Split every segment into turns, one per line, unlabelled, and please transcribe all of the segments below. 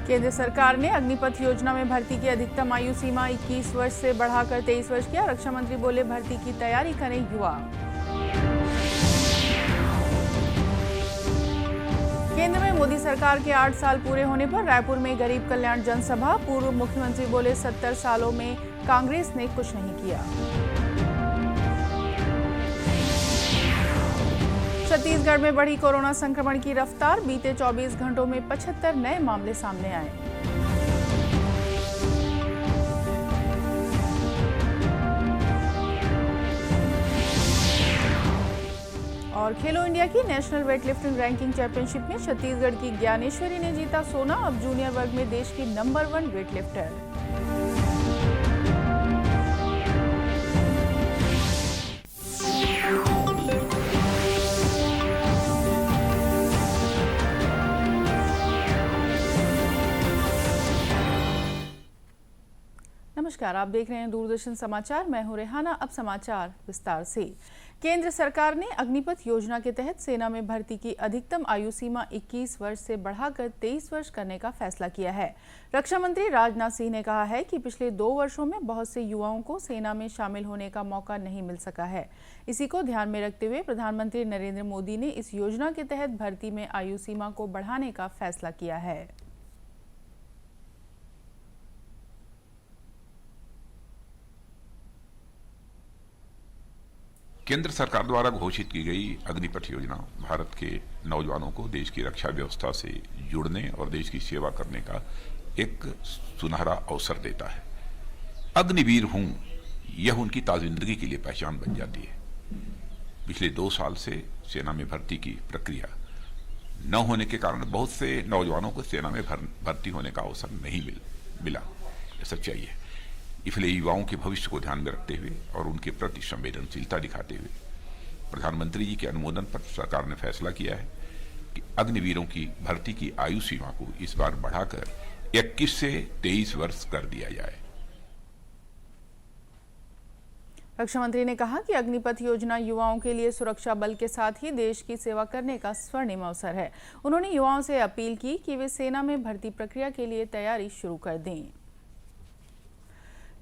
केंद्र सरकार ने अग्निपथ योजना में भर्ती की अधिकतम आयु सीमा 21 वर्ष से बढ़ाकर 23 वर्ष किया। रक्षा मंत्री बोले, भर्ती की तैयारी करें युवा। केंद्र में मोदी सरकार के 8 साल पूरे होने पर रायपुर में गरीब कल्याण जनसभा। पूर्व मुख्यमंत्री बोले, 70 सालों में कांग्रेस ने कुछ नहीं किया। छत्तीसगढ़ में बढ़ी कोरोना संक्रमण की रफ्तार। बीते 24 घंटों में 75 नए मामले सामने आए। और खेलो इंडिया की नेशनल वेटलिफ्टिंग रैंकिंग चैंपियनशिप में छत्तीसगढ़ की ज्ञानेश्वरी ने जीता सोना। अब जूनियर वर्ग में देश की नंबर 1 वेटलिफ्टर। नमस्कार, आप देख रहे हैं दूरदर्शन समाचार। मैं हूं रेहाना। अब समाचार विस्तार से। केंद्र सरकार ने अग्निपथ योजना के तहत सेना में भर्ती की अधिकतम आयु सीमा 21 वर्ष से बढ़ाकर 23 वर्ष करने का फैसला किया है। रक्षा मंत्री राजनाथ सिंह ने कहा है कि पिछले 2 वर्षों में बहुत से युवाओं को सेना में शामिल होने का मौका नहीं मिल सका है। इसी को ध्यान में रखते हुए प्रधानमंत्री नरेंद्र मोदी ने इस योजना के तहत भर्ती में आयु सीमा को बढ़ाने का फैसला किया है।
केंद्र सरकार द्वारा घोषित की गई अग्निपथ योजना भारत के नौजवानों को देश की रक्षा व्यवस्था से जुड़ने और देश की सेवा करने का एक सुनहरा अवसर देता है। अग्निवीर हूं, यह उनकी ताजिंदगी के लिए पहचान बन जाती है। पिछले 2 साल से सेना में भर्ती की प्रक्रिया न होने के कारण बहुत से नौजवानों को सेना में भर्ती होने का अवसर नहीं मिला। यह सच्चाई है। इसलिए युवाओं के भविष्य को ध्यान में रखते हुए और उनके प्रति संवेदनशीलता दिखाते हुए प्रधानमंत्री जी के अनुमोदन पर सरकार ने फैसला किया है कि अग्निवीरों की भर्ती की आयु सीमा को इस बार बढ़ाकर 21 से 23 वर्ष कर दिया जाए।
रक्षा मंत्री ने कहा कि अग्निपथ योजना युवाओं के लिए सुरक्षा बल के साथ ही देश की सेवा करने का स्वर्णिम अवसर है। उन्होंने युवाओं से अपील की कि वे सेना में भर्ती प्रक्रिया के लिए तैयारी शुरू कर दें।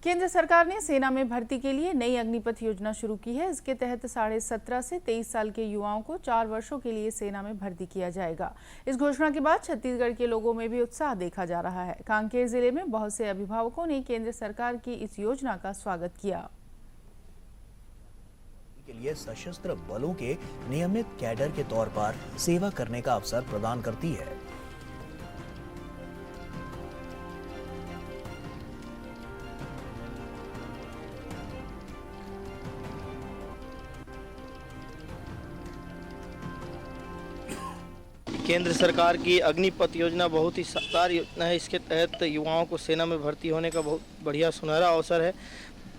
केंद्र सरकार ने सेना में भर्ती के लिए नई अग्निपथ योजना शुरू की है। इसके तहत 17.5 से 23 साल के युवाओं को 4 वर्षों के लिए सेना में भर्ती किया जाएगा। इस घोषणा के बाद छत्तीसगढ़ के लोगों में भी उत्साह देखा जा रहा है। कांकेर जिले में बहुत से अभिभावकों ने केंद्र सरकार की इस योजना का स्वागत किया।
के लिए सशस्त्र बलों के नियमित कैडर के तौर पर सेवा करने का अवसर प्रदान करती है।
केंद्र सरकार की अग्निपथ योजना बहुत ही शानदार योजना है। इसके तहत युवाओं को सेना में भर्ती होने का बहुत बढ़िया सुनहरा अवसर है।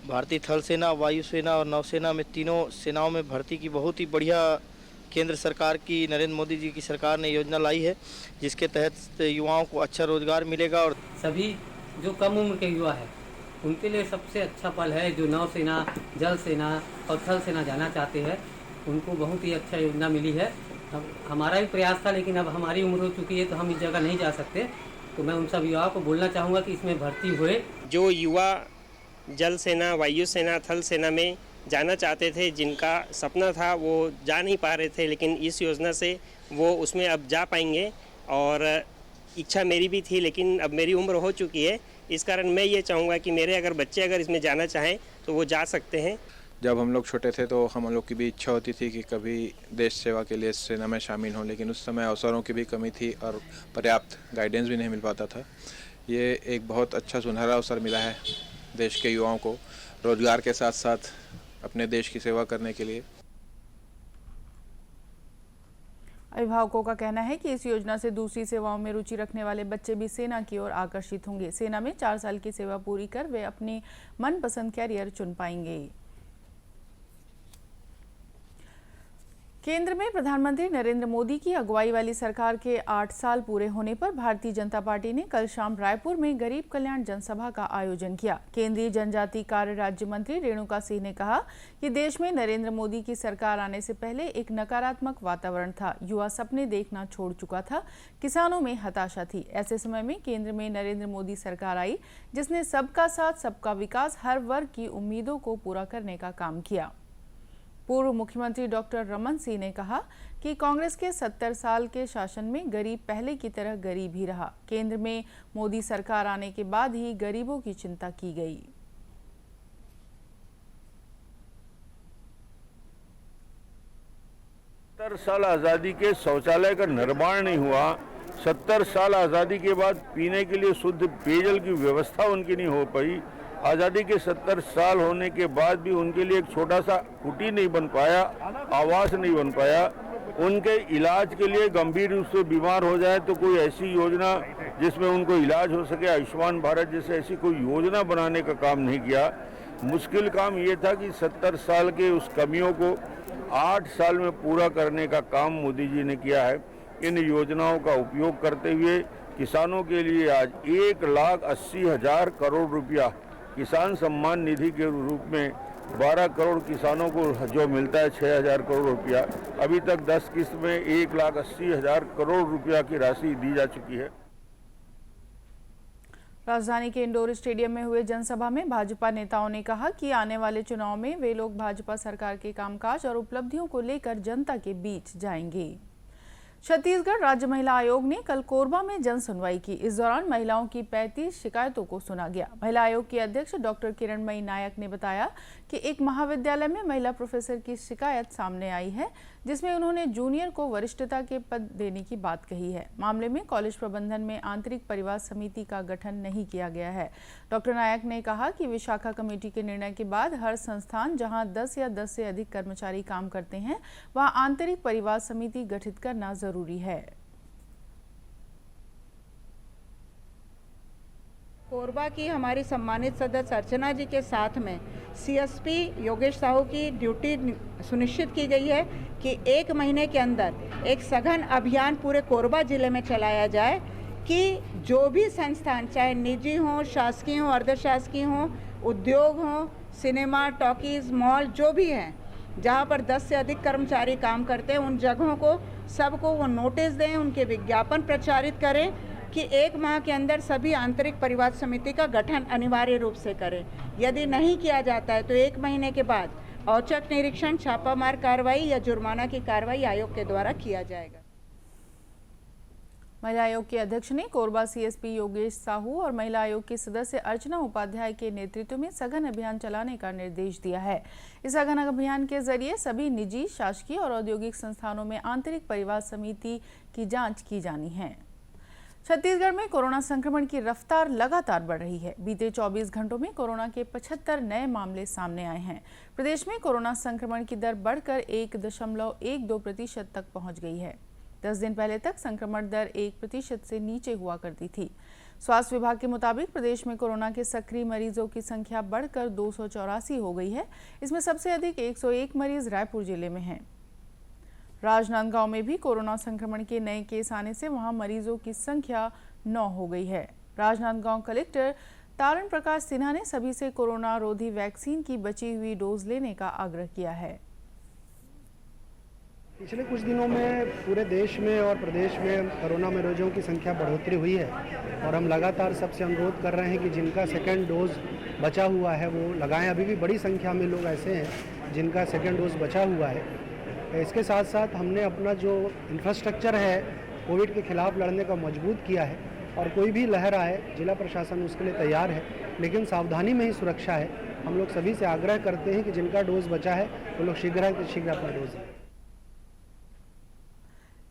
भारतीय थल सेना, वायुसेना और नौसेना में तीनों सेनाओं में भर्ती की बहुत ही बढ़िया केंद्र सरकार की, नरेंद्र मोदी जी की सरकार ने योजना लाई है, जिसके तहत युवाओं को अच्छा रोजगार मिलेगा। और
सभी जो कम उम्र के युवा है उनके लिए सबसे अच्छा पल है। जो नौसेना, जल सेना और थल सेना जाना चाहते हैं उनको बहुत ही अच्छा योजना मिली है। अब हमारा भी प्रयास था, लेकिन अब हमारी उम्र हो चुकी है तो हम इस जगह नहीं जा सकते। तो मैं उन सब युवाओं को बोलना चाहूँगा कि इसमें भर्ती हुए।
जो युवा जल सेना, वायु सेना, थल सेना में जाना चाहते थे, जिनका सपना था वो जा नहीं पा रहे थे, लेकिन इस योजना से वो उसमें अब जा पाएंगे। और इच्छा मेरी भी थी, लेकिन अब मेरी उम्र हो चुकी है। इस कारण मैं ये चाहूँगा कि मेरे अगर बच्चे अगर इसमें जाना चाहें तो वो जा सकते हैं।
जब हम लोग छोटे थे तो हम लोग की भी इच्छा होती थी कि कभी देश सेवा के लिए सेना में शामिल हों, लेकिन उस समय अवसरों की भी कमी थी और पर्याप्त गाइडेंस भी नहीं मिल पाता था। ये एक बहुत अच्छा सुनहरा अवसर मिला है देश के युवाओं को रोजगार के साथ साथ अपने देश की सेवा करने के लिए।
अभिभावकों का कहना है कि इस योजना से दूसरी सेवाओं में रुचि रखने वाले बच्चे भी सेना की ओर आकर्षित होंगे। सेना में 4 साल की सेवा पूरी कर वे अपने मनपसंद कैरियर चुन पाएंगे। केंद्र में प्रधानमंत्री नरेंद्र मोदी की अगुवाई वाली सरकार के 8 साल पूरे होने पर भारतीय जनता पार्टी ने कल शाम रायपुर में गरीब कल्याण जनसभा का आयोजन किया। केंद्रीय जनजातीय कार्य राज्य मंत्री रेणुका सिंह ने कहा कि देश में नरेंद्र मोदी की सरकार आने से पहले एक नकारात्मक वातावरण था, युवा सपने देखना छोड़ चुका था, किसानों में हताशा थी। ऐसे समय में केंद्र में नरेंद्र मोदी सरकार आई, जिसने सबका साथ सबका विकास, हर वर्ग की उम्मीदों को पूरा करने का काम किया। पूर्व मुख्यमंत्री डॉक्टर रमन सिंह ने कहा कि कांग्रेस के 70 साल के शासन में गरीब पहले की तरह गरीब ही रहा। केंद्र में मोदी सरकार आने के बाद ही गरीबों की चिंता की गई।
70 साल आज़ादी के शौचालय का निर्माण नहीं हुआ। 70 साल आज़ादी के बाद पीने के लिए शुद्ध पेयजल की व्यवस्था उनकी नहीं हो पाई। आज़ादी के 70 साल होने के बाद भी उनके लिए एक छोटा सा कुटी नहीं बन पाया, आवास नहीं बन पाया। उनके इलाज के लिए गंभीर रूप से बीमार हो जाए तो कोई ऐसी योजना जिसमें उनको इलाज हो सके, आयुष्मान भारत जैसे ऐसी कोई योजना बनाने का काम नहीं किया। मुश्किल काम ये था कि 70 साल के उस कमियों को 8 साल में पूरा करने का काम मोदी जी ने किया है। इन योजनाओं का उपयोग करते हुए किसानों के लिए आज 1,80,000 करोड़ रुपया किसान सम्मान निधि के रूप में 12 करोड़ किसानों को जो मिलता है 6,000 करोड़ रुपया, अभी तक 10 किस्त में 1,80,000 करोड़ रुपया की राशि दी जा चुकी है।
राजधानी के इंडोर स्टेडियम में हुए जनसभा में भाजपा नेताओं ने कहा कि आने वाले चुनाव में वे लोग भाजपा सरकार के कामकाज और उपलब्धियों को लेकर जनता के बीच जाएंगे। छत्तीसगढ़ राज्य महिला आयोग ने कल कोरबा में जन सुनवाई की। इस दौरान महिलाओं की 35 शिकायतों को सुना गया। महिला आयोग की अध्यक्ष डॉक्टर किरणमयी नायक ने बताया कि एक महाविद्यालय में महिला प्रोफेसर की शिकायत सामने आई है, जिसमें उन्होंने जूनियर को वरिष्ठता के पद देने की बात कही है। मामले में कॉलेज प्रबंधन में आंतरिक परिवार समिति का गठन नहीं किया गया है। डॉक्टर नायक ने कहा कि विशाखा कमेटी के निर्णय के बाद हर संस्थान जहां 10 या 10 से अधिक कर्मचारी काम करते हैं, वहां आंतरिक परिवार समिति गठित करना जरूरी है।
कोरबा की हमारी सम्मानित सदस्य अर्चना जी के साथ में सीएसपी योगेश साहू की ड्यूटी सुनिश्चित की गई है कि 1 महीने के अंदर एक सघन अभियान पूरे कोरबा जिले में चलाया जाए कि जो भी संस्थान, चाहे निजी हों, शासकीय हों, अर्धशासकीय हों, उद्योग हों, सिनेमा, टॉकीज, मॉल, जो भी हैं, जहाँ पर 10 से अधिक कर्मचारी काम करते हैं, उन जगहों को सबको वो नोटिस दें, उनके विज्ञापन प्रचारित करें कि 1 माह के अंदर सभी आंतरिक परिवार समिति का गठन अनिवार्य रूप से करें। यदि नहीं किया जाता है तो 1 महीने के बाद औचक निरीक्षण, छापामार कार्रवाई या जुर्माना की कार्रवाई आयोग के द्वारा किया जाएगा।
महिला आयोग के अध्यक्ष ने कोरबा सीएसपी योगेश साहू और महिला आयोग की सदस्य अर्चना उपाध्याय के नेतृत्व में सघन अभियान चलाने का निर्देश दिया है। इस सघन अभियान के जरिए सभी निजी, शासकीय और औद्योगिक संस्थानों में आंतरिक परिवार समिति की जांच की जानी है। छत्तीसगढ़ में कोरोना संक्रमण की रफ्तार लगातार बढ़ रही है। बीते 24 घंटों में कोरोना के 75 नए मामले सामने आए हैं। प्रदेश में कोरोना संक्रमण की दर बढ़कर 1.12% तक पहुंच गई है। 10 दिन पहले तक संक्रमण दर 1% से नीचे हुआ करती थी। स्वास्थ्य विभाग के मुताबिक प्रदेश में कोरोना के सक्रिय मरीजों की संख्या बढ़कर 284 हो गई है। इसमें सबसे अधिक 101 मरीज रायपुर जिले में हैं। राजनांदगांव में भी कोरोना संक्रमण के नए केस आने से वहां मरीजों की संख्या 9 हो गई है। राजनांदगांव कलेक्टर तारण प्रकाश सिन्हा ने सभी से कोरोना रोधी वैक्सीन की बची हुई डोज लेने का आग्रह किया है।
पिछले कुछ दिनों में पूरे देश में और प्रदेश में कोरोना मरीजों की संख्या बढ़ोतरी हुई है और हम लगातार सबसे अनुरोध कर रहे हैं कि जिनका सेकेंड डोज बचा हुआ है वो लगाएं। अभी भी बड़ी संख्या में लोग ऐसे हैं जिनका सेकेंड डोज बचा हुआ है। इसके साथ साथ हमने अपना जो इंफ्रास्ट्रक्चर है कोविड के खिलाफ लड़ने का मजबूत किया है और कोई भी लहर आए जिला प्रशासन उसके लिए तैयार है, लेकिन सावधानी में ही सुरक्षा है। हम लोग सभी से आग्रह करते हैं कि जिनका डोज बचा है वो लोग शीघ्र अपना डोज लें।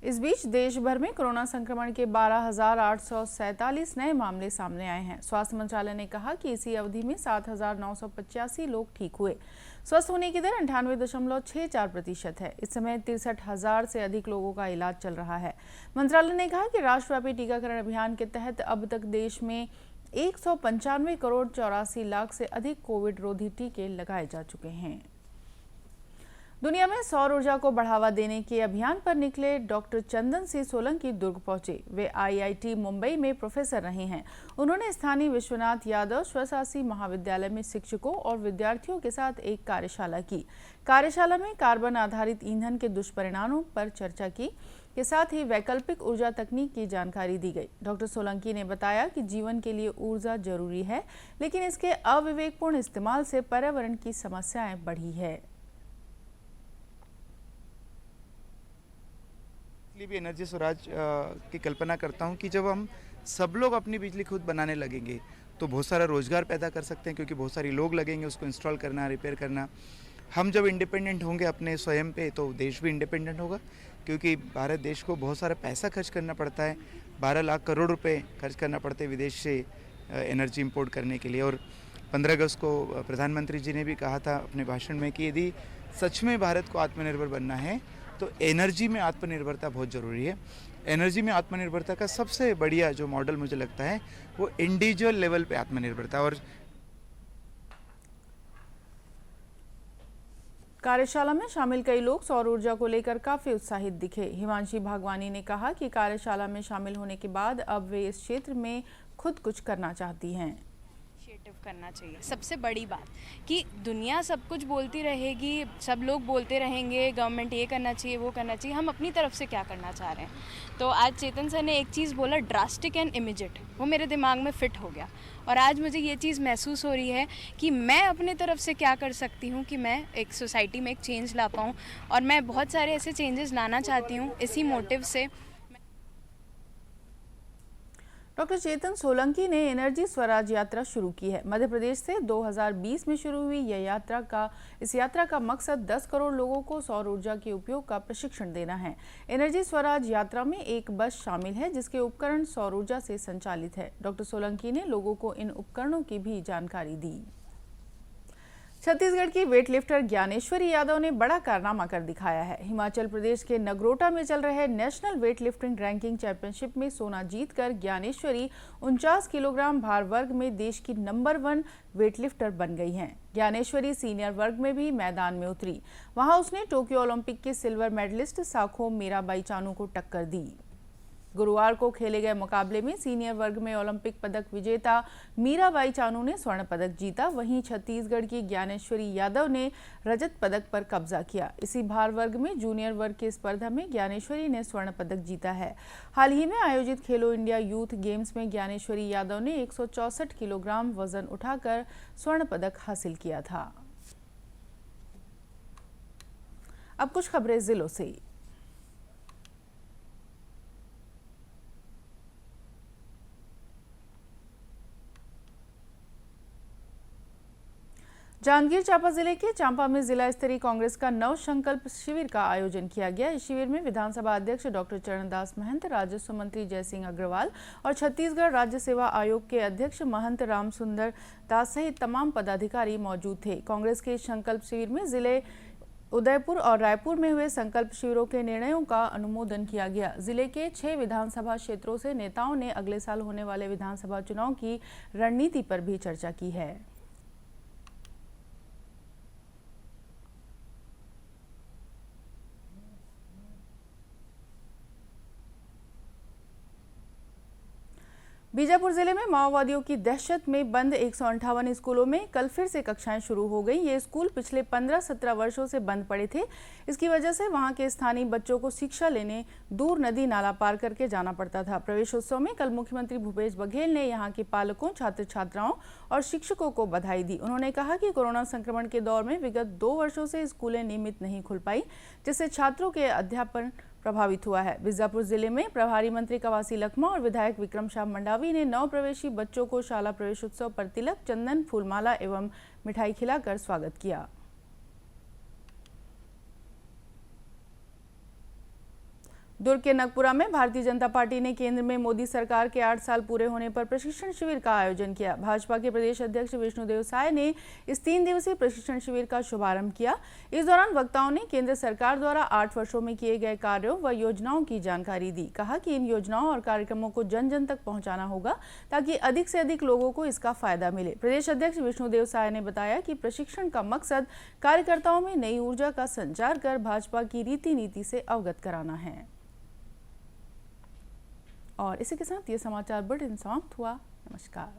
इस बीच देश भर में कोरोना संक्रमण के 12,847 नए मामले सामने आए हैं। स्वास्थ्य मंत्रालय ने कहा कि इसी अवधि में 7,985 लोग ठीक हुए। स्वस्थ होने की दर 98.64% है। इस समय 63,000 से अधिक लोगों का इलाज चल रहा है। मंत्रालय ने कहा कि राष्ट्रव्यापी टीकाकरण अभियान के तहत अब तक देश में 195 करोड़ 84 लाख से अधिक कोविड रोधी टीके लगाए जा चुके हैं। दुनिया में सौर ऊर्जा को बढ़ावा देने के अभियान पर निकले डॉक्टर चंदन सिंह सोलंकी दुर्ग पहुंचे। वे आईआईटी मुंबई में प्रोफेसर रहे हैं। उन्होंने स्थानीय विश्वनाथ यादव स्वशासी महाविद्यालय में शिक्षकों और विद्यार्थियों के साथ एक कार्यशाला की। कार्यशाला में कार्बन आधारित ईंधन के दुष्परिणामों पर चर्चा की के साथ ही वैकल्पिक ऊर्जा तकनीक की जानकारी दी गई। डॉक्टर सोलंकी ने बताया कि जीवन के लिए ऊर्जा जरूरी है, लेकिन इसके अविवेकपूर्ण इस्तेमाल से पर्यावरण की समस्याएं बढ़ी है।
इसलिए भी एनर्जी स्वराज की कल्पना करता हूं कि जब हम सब लोग अपनी बिजली खुद बनाने लगेंगे तो बहुत सारा रोजगार पैदा कर सकते हैं, क्योंकि बहुत सारे लोग लगेंगे उसको इंस्टॉल करना, रिपेयर करना। हम जब इंडिपेंडेंट होंगे अपने स्वयं पे तो देश भी इंडिपेंडेंट होगा, क्योंकि भारत देश को बहुत सारा पैसा खर्च करना पड़ता है। 12 लाख करोड़ रुपए खर्च करना पड़ते हैं विदेश से एनर्जी इंपोर्ट करने के लिए। और 15 अगस्त को प्रधानमंत्री जी ने भी कहा था अपने भाषण में कि यदि सच में भारत को आत्मनिर्भर बनना है तो एनर्जी में आत्मनिर्भरता बहुत ज़रूरी है। एनर्जी में आत्मनिर्भरता का सबसे बढ़िया जो मॉडल मुझे लगता है वो इंडिविजुअल लेवल पे आत्मनिर्भरता। और
कार्यशाला में शामिल कई लोग सौर ऊर्जा को लेकर काफी उत्साहित दिखे। हिमांशी भागवानी ने कहा कि कार्यशाला में शामिल होने के बाद अब वे इस क्षेत्र में खुद कुछ करना चाहती हैं।
करना चाहिए। सबसे बड़ी बात कि दुनिया सब कुछ बोलती रहेगी, सब लोग बोलते रहेंगे गवर्नमेंट ये करना चाहिए वो करना चाहिए, हम अपनी तरफ से क्या करना चाह रहे हैं। तो आज चेतन सर ने एक चीज़ बोला ड्रास्टिक एंड इमीडिएट, वो मेरे दिमाग में फिट हो गया और आज मुझे ये चीज़ महसूस हो रही है कि मैं अपने तरफ से क्या कर सकती हूँ कि मैं एक सोसाइटी में एक चेंज ला पाऊँ। और मैं बहुत सारे ऐसे चेंजेस लाना चाहती हूँ इसी मोटिव से।
डॉक्टर चेतन सोलंकी ने एनर्जी स्वराज यात्रा शुरू की है। मध्य प्रदेश से 2020 में शुरू हुई इस यात्रा का मकसद 10 करोड़ लोगों को सौर ऊर्जा के उपयोग का प्रशिक्षण देना है। एनर्जी स्वराज यात्रा में एक बस शामिल है जिसके उपकरण सौर ऊर्जा से संचालित है। डॉक्टर सोलंकी ने लोगों को इन उपकरणों की भी जानकारी दी। छत्तीसगढ़ की वेटलिफ्टर ज्ञानेश्वरी यादव ने बड़ा कारनामा कर दिखाया है। हिमाचल प्रदेश के नगरोटा में चल रहे नेशनल वेटलिफ्टिंग रैंकिंग चैंपियनशिप में सोना जीतकर ज्ञानेश्वरी 49 किलोग्राम भार वर्ग में देश की नंबर 1 वेटलिफ्टर बन गई हैं। ज्ञानेश्वरी सीनियर वर्ग में भी मैदान में उतरी। वहां उसने टोक्यो ओलंपिक के सिल्वर मेडलिस्ट साखोम मीराबाई चानू को टक्कर दी। गुरुवार को खेले गए मुकाबले में सीनियर वर्ग में ओलंपिक पदक विजेता मीराबाई चानू ने स्वर्ण पदक जीता। वहीं छत्तीसगढ़ की ज्ञानेश्वरी यादव ने रजत पदक पर कब्जा किया। इसी भार वर्ग में जूनियर वर्ग की स्पर्धा में ज्ञानेश्वरी ने स्वर्ण पदक जीता है। हाल ही में आयोजित खेलो इंडिया यूथ गेम्स में ज्ञानेश्वरी यादव ने 164 किलोग्राम वजन उठाकर स्वर्ण पदक हासिल किया था। अब कुछ खबरें जिलों से। जांजगीर चांपा जिले के चांपा में जिला स्तरीय कांग्रेस का नव संकल्प शिविर का आयोजन किया गया। इस शिविर में विधानसभा अध्यक्ष डॉक्टर चरणदास महंत, राजस्व मंत्री जयसिंह अग्रवाल और छत्तीसगढ़ राज्य सेवा आयोग के अध्यक्ष महंत रामसुंदर दास सहित तमाम पदाधिकारी मौजूद थे। कांग्रेस के इस संकल्प शिविर में जिले उदयपुर और रायपुर में हुए संकल्प शिविरों के निर्णयों का अनुमोदन किया गया। जिले के 6 विधानसभा क्षेत्रों से नेताओं ने अगले साल होने वाले विधानसभा चुनाव की रणनीति पर भी चर्चा की है। बीजापुर जिले में माओवादियों की दहशत में बंद 158 स्कूलों में कल फिर से कक्षाएं शुरू हो गई। ये स्कूल पिछले 15-17 वर्षों से बंद पड़े थे। इसकी वजह से वहां के स्थानीय बच्चों को शिक्षा लेने दूर नदी नाला पार करके जाना पड़ता था। प्रवेशोत्सव में कल मुख्यमंत्री भूपेश बघेल ने यहां के पालकों, छात्र छात्राओं और शिक्षकों को बधाई दी। उन्होंने कहा कि कोरोना संक्रमण के दौर में विगत 2 वर्षों से स्कूलें नियमित नहीं खुल पाई, जिससे छात्रों के अध्यापन प्रभावित हुआ है। बीजापुर जिले में प्रभारी मंत्री कवासी लखमा और विधायक विक्रम शाह मंडावी ने नव प्रवेशी बच्चों को शाला प्रवेशोत्सव पर तिलक, चंदन, फूलमाला एवं मिठाई खिलाकर स्वागत किया। दुर्ग के नगपुरा में भारतीय जनता पार्टी ने केंद्र में मोदी सरकार के 8 साल पूरे होने पर प्रशिक्षण शिविर का आयोजन किया। भाजपा के प्रदेश अध्यक्ष विष्णुदेव साय ने इस 3 दिवसीय प्रशिक्षण शिविर का शुभारंभ किया। इस दौरान वक्ताओं ने केंद्र सरकार द्वारा 8 वर्षों में किए गए कार्यों व योजनाओं की जानकारी दी। कहा कि इन योजनाओं और कार्यक्रमों को जन जन तक पहुंचाना होगा ताकि अधिक से अधिक लोगों को इसका फायदा मिले। प्रदेश अध्यक्ष विष्णुदेव साय ने बताया कि प्रशिक्षण का मकसद कार्यकर्ताओं में नई ऊर्जा का संचार कर भाजपा की रीति नीति से अवगत कराना है। और इसी के साथ ये समाचार बुलेटिन समाप्त हुआ। नमस्कार।